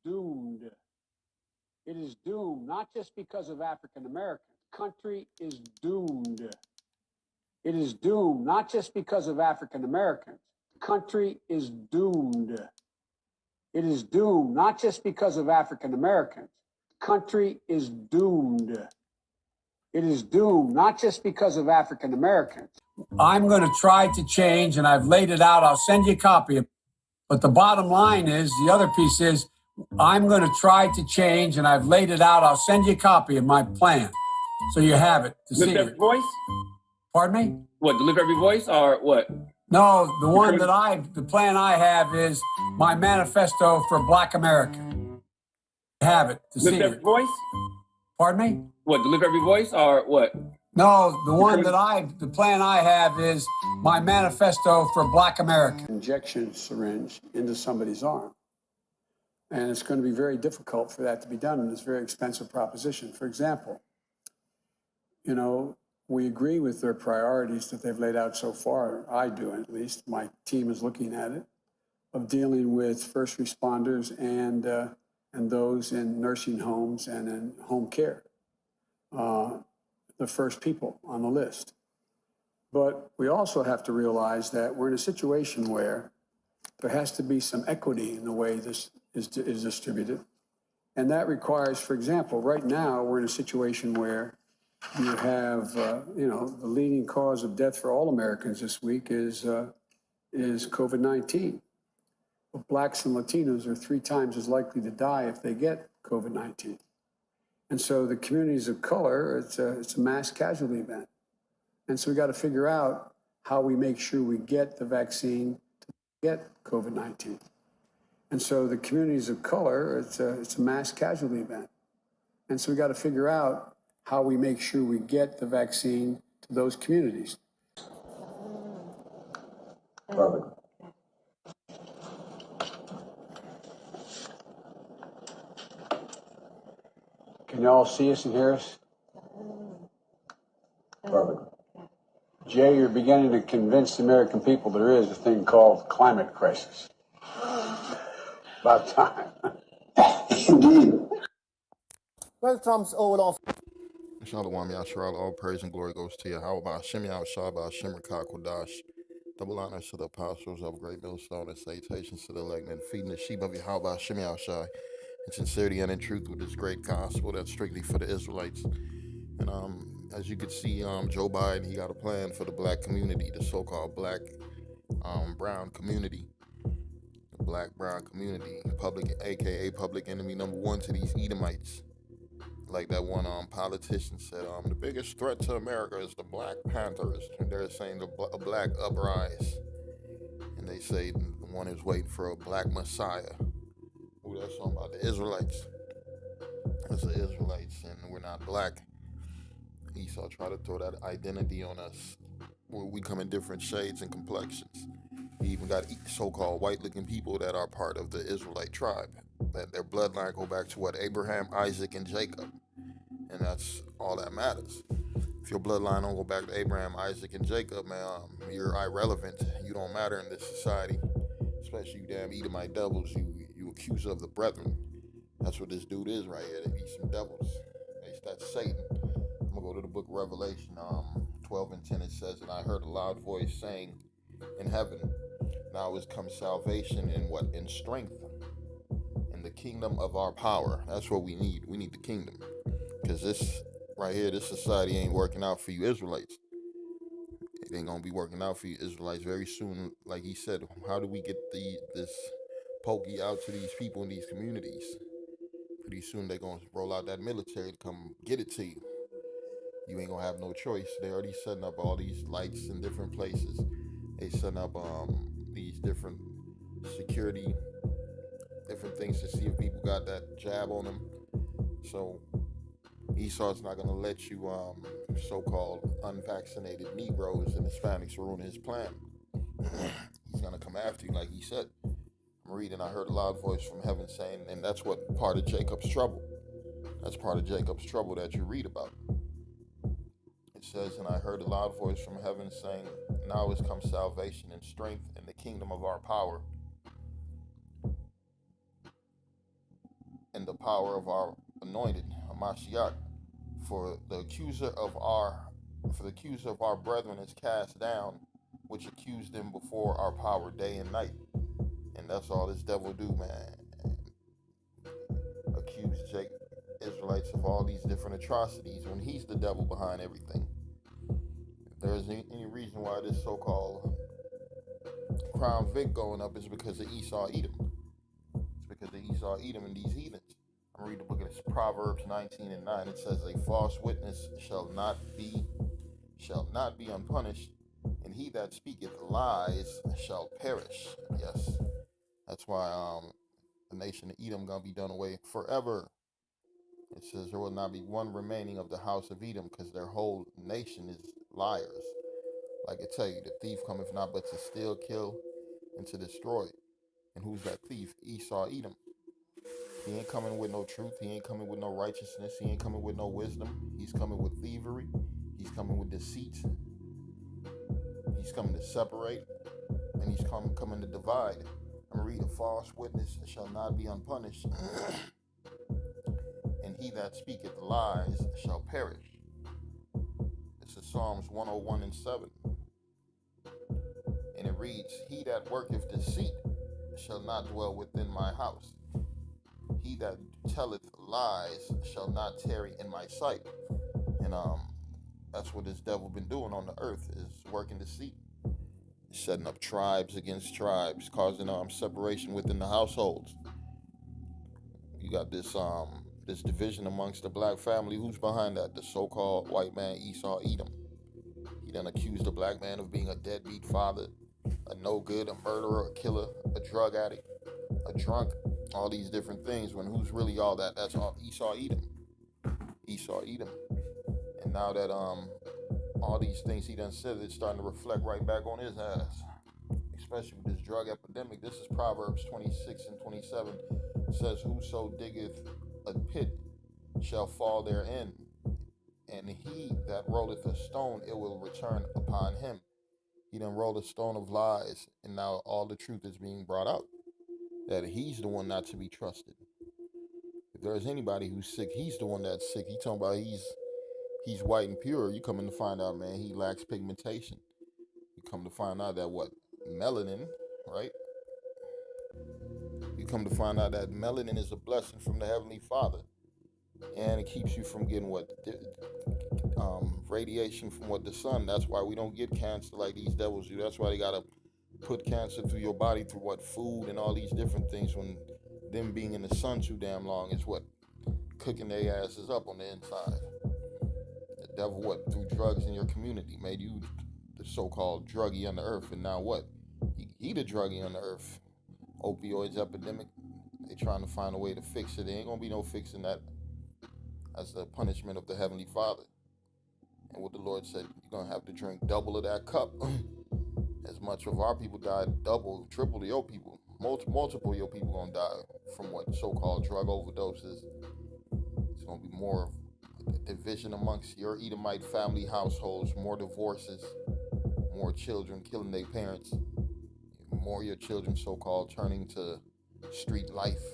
doomed. It is doomed, not just because of African Americans. The country is doomed. It is doomed, not just because of African Americans. The country is doomed. It is doomed, not just because of African Americans. The country is doomed. It is doomed, not just because of African Americans. I'm going to try to change, and I've laid it out. I'll send you a copy. But the bottom line is, the other piece is, I'm going to try to change, and I've laid it out. I'll send you a copy of my plan, so you have it to see. Lift every voice? Pardon me? What, to lift every voice or what? No, the plan I have is my manifesto for Black America. Have it to see. Lift every voice? Pardon me? What, to lift every voice or what? No, the plan I have is my manifesto for Black America. Injection syringe into somebody's arm. And it's going to be very difficult for that to be done, and it's a very expensive proposition. For example, you know, we agree with their priorities that they've laid out so far. I do, at least. My team is looking at it, of dealing with first responders and those in nursing homes and in home care, the first people on the list. But we also have to realize that we're in a situation where there has to be some equity in the way this is distributed. And that requires, for example, right now, we're in a situation where you have, the leading cause of death for all Americans this week is COVID-19. But Blacks and Latinos are 3 times as likely to die if they get COVID-19. And so the communities of color, it's a mass casualty event. And so we got to figure out how we make sure we get the vaccine to get COVID-19. And so the communities of color, it's a mass casualty event. And so we got to figure out how we make sure we get the vaccine to those communities. Perfect. Can you all see us and hear us? Perfect. Jay, you're beginning to convince the American people there is a thing called climate crisis. About time. Indeed. Brother Trump's all off. Shalom, Yasharal, all praise and glory goes to you. How about Shem Yahshua, Shem Kodash? Double honors to the apostles of Great Millstone and salutations to the elect and feeding the sheep of Yahweh, Shem Yahshua, in sincerity and in truth with this great gospel that's strictly for the Israelites. And as you can see, Joe Biden, he got a plan for the black community, the so-called black brown community. The black brown community, public, aka public enemy number 1 to these Edomites. Like that one politician said, the biggest threat to America is the Black Panthers. And they're saying a black uprise. And they say the one is waiting for a black Messiah. Ooh, that's talking about the Israelites. That's the Israelites, and we're not black. Esau tried to throw that identity on us. We come in different shades and complexions. We even got so-called white-looking people that are part of the Israelite tribe. That their bloodline go back to what? Abraham, Isaac, and Jacob. And that's all that matters. If your bloodline don't go back to Abraham, Isaac, and Jacob, man, you're irrelevant. You don't matter in this society. Especially you damn Edomite devils, you accuser of the brethren. That's what this dude is right here. They be some devils. That's Satan. I'm gonna go to the book of Revelation, 12 and 10. It says, and I heard a loud voice saying in heaven, now is come salvation in what? In strength. In the kingdom of our power. That's what we need. We need the kingdom. Because this right here, this society ain't working out for you Israelites. It ain't gonna be working out for you Israelites very soon. Like he said, how do we get this pokey out to these people in these communities? Pretty soon they're gonna roll out that military to come get it to you. You ain't gonna have no choice. They already setting up all these lights in different places. They setting up these different security, different things to see if people got that jab on them. So Esau's not gonna let you so-called unvaccinated Negroes and Hispanics ruin his plan. He's gonna come after you, like he said. I'm reading, I heard a loud voice from heaven saying, and that's what part of Jacob's trouble. That's part of Jacob's trouble that you read about. It says, and I heard a loud voice from heaven saying, now is come salvation and strength in the kingdom of our power. and the power of our anointed Hamashiach. For the accuser of our brethren is cast down, which accused them before our power day and night. And that's all this devil do, man. Accuse Israelites of all these different atrocities when he's the devil behind everything. If there is any reason why this so-called Crown Vic going up, is because of Esau Edom. It's because of Esau Edom and these heathens. I'm reading the book of Proverbs 19:9. It says, "A false witness shall not be unpunished, and he that speaketh lies shall perish." Yes, that's why the nation of Edom gonna be done away forever. It says there will not be one remaining of the house of Edom, because their whole nation is liars. Like I tell you, the thief cometh not but to steal, kill, and to destroy. And who's that thief? Esau Edom. He ain't coming with no truth. He ain't coming with no righteousness. He ain't coming with no wisdom. He's coming with thievery. He's coming with deceit. He's coming to separate. And he's coming to divide. I'm going to read, "A false witness shall not be unpunished, and he that speaketh lies shall perish." This is Psalms 101:7. And it reads, "He that worketh deceit shall not dwell within my house. He that telleth lies shall not tarry in my sight." And that's what this devil been doing on the earth, is working deceit, setting up tribes against tribes, causing separation within the households. You got this division amongst the black family. Who's behind that? The so-called white man Esau Edom. He done accused the black man of being a deadbeat father, a no good, a murderer, a killer, a drug addict, a drunk, all these different things, when who's really all that? That's all Esau Edom. Esau Edom. And now that all these things he done said, it's starting to reflect right back on his ass. Especially with this drug epidemic. This is Proverbs 26:27. It says, "Whoso diggeth a pit shall fall therein, and he that rolleth a stone, it will return upon him." He done rolled a stone of lies, and now all the truth is being brought out, that he's the one not to be trusted. If there's anybody who's sick, he's the one that's sick. He talking about he's white and pure. You coming to find out, man, he lacks pigmentation. You come to find out that melanin, right? You come to find out that melanin is a blessing from the Heavenly Father, and it keeps you from getting radiation from the sun. That's why we don't get cancer like these devils do. That's why they gotta put cancer through your body through food and all these different things, when them being in the sun too damn long is cooking their asses up on the inside. The devil through drugs in your community made you the so-called druggie on the earth, and now he the druggie on the earth. Opioids epidemic. They trying to find a way to fix it. There ain't gonna be no fixing that. That's the punishment of the Heavenly Father. And what the Lord said, you're gonna have to drink double of that cup. As much of our people died, double, triple of your people, multiple of your people gonna die from so-called drug overdoses. It's gonna be more division amongst your Edomite family households, more divorces, more children killing their parents, more of your children so-called turning to street life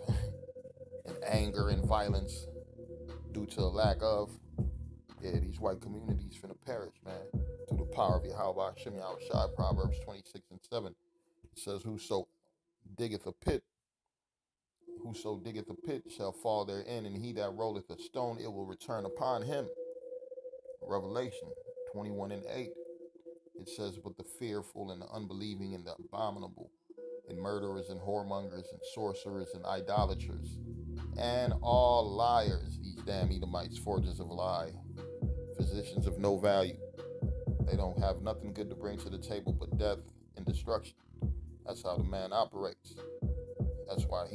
and anger and violence due to a lack of. Yeah, these white communities finna perish, man, through the power of Yahweh Shem Yahushai. Proverbs 26:7. It says, whoso diggeth a pit shall fall therein, and he that rolleth a stone, it will return upon him. Revelation 21:8. It says, but the fearful and the unbelieving and the abominable and murderers and whoremongers and sorcerers and idolaters and all liars, these damn Edomites, forgers of lie, physicians of no value. They don't have nothing good to bring to the table but death and destruction. That's how the man operates. That's why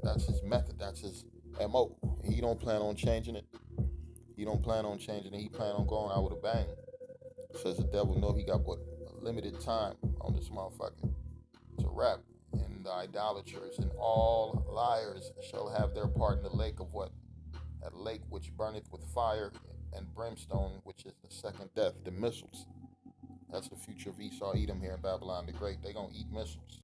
that's his method. That's his MO. He don't plan on changing it. He plan on going out with a bang. Says the devil know he got a limited time on this motherfucker. It's a wrap. And the idolaters and all liars shall have their part in the lake of that lake which burneth with fire and brimstone, which is the second death, the missiles. That's the future of Esau Edom here in Babylon the Great. They gonna eat missiles.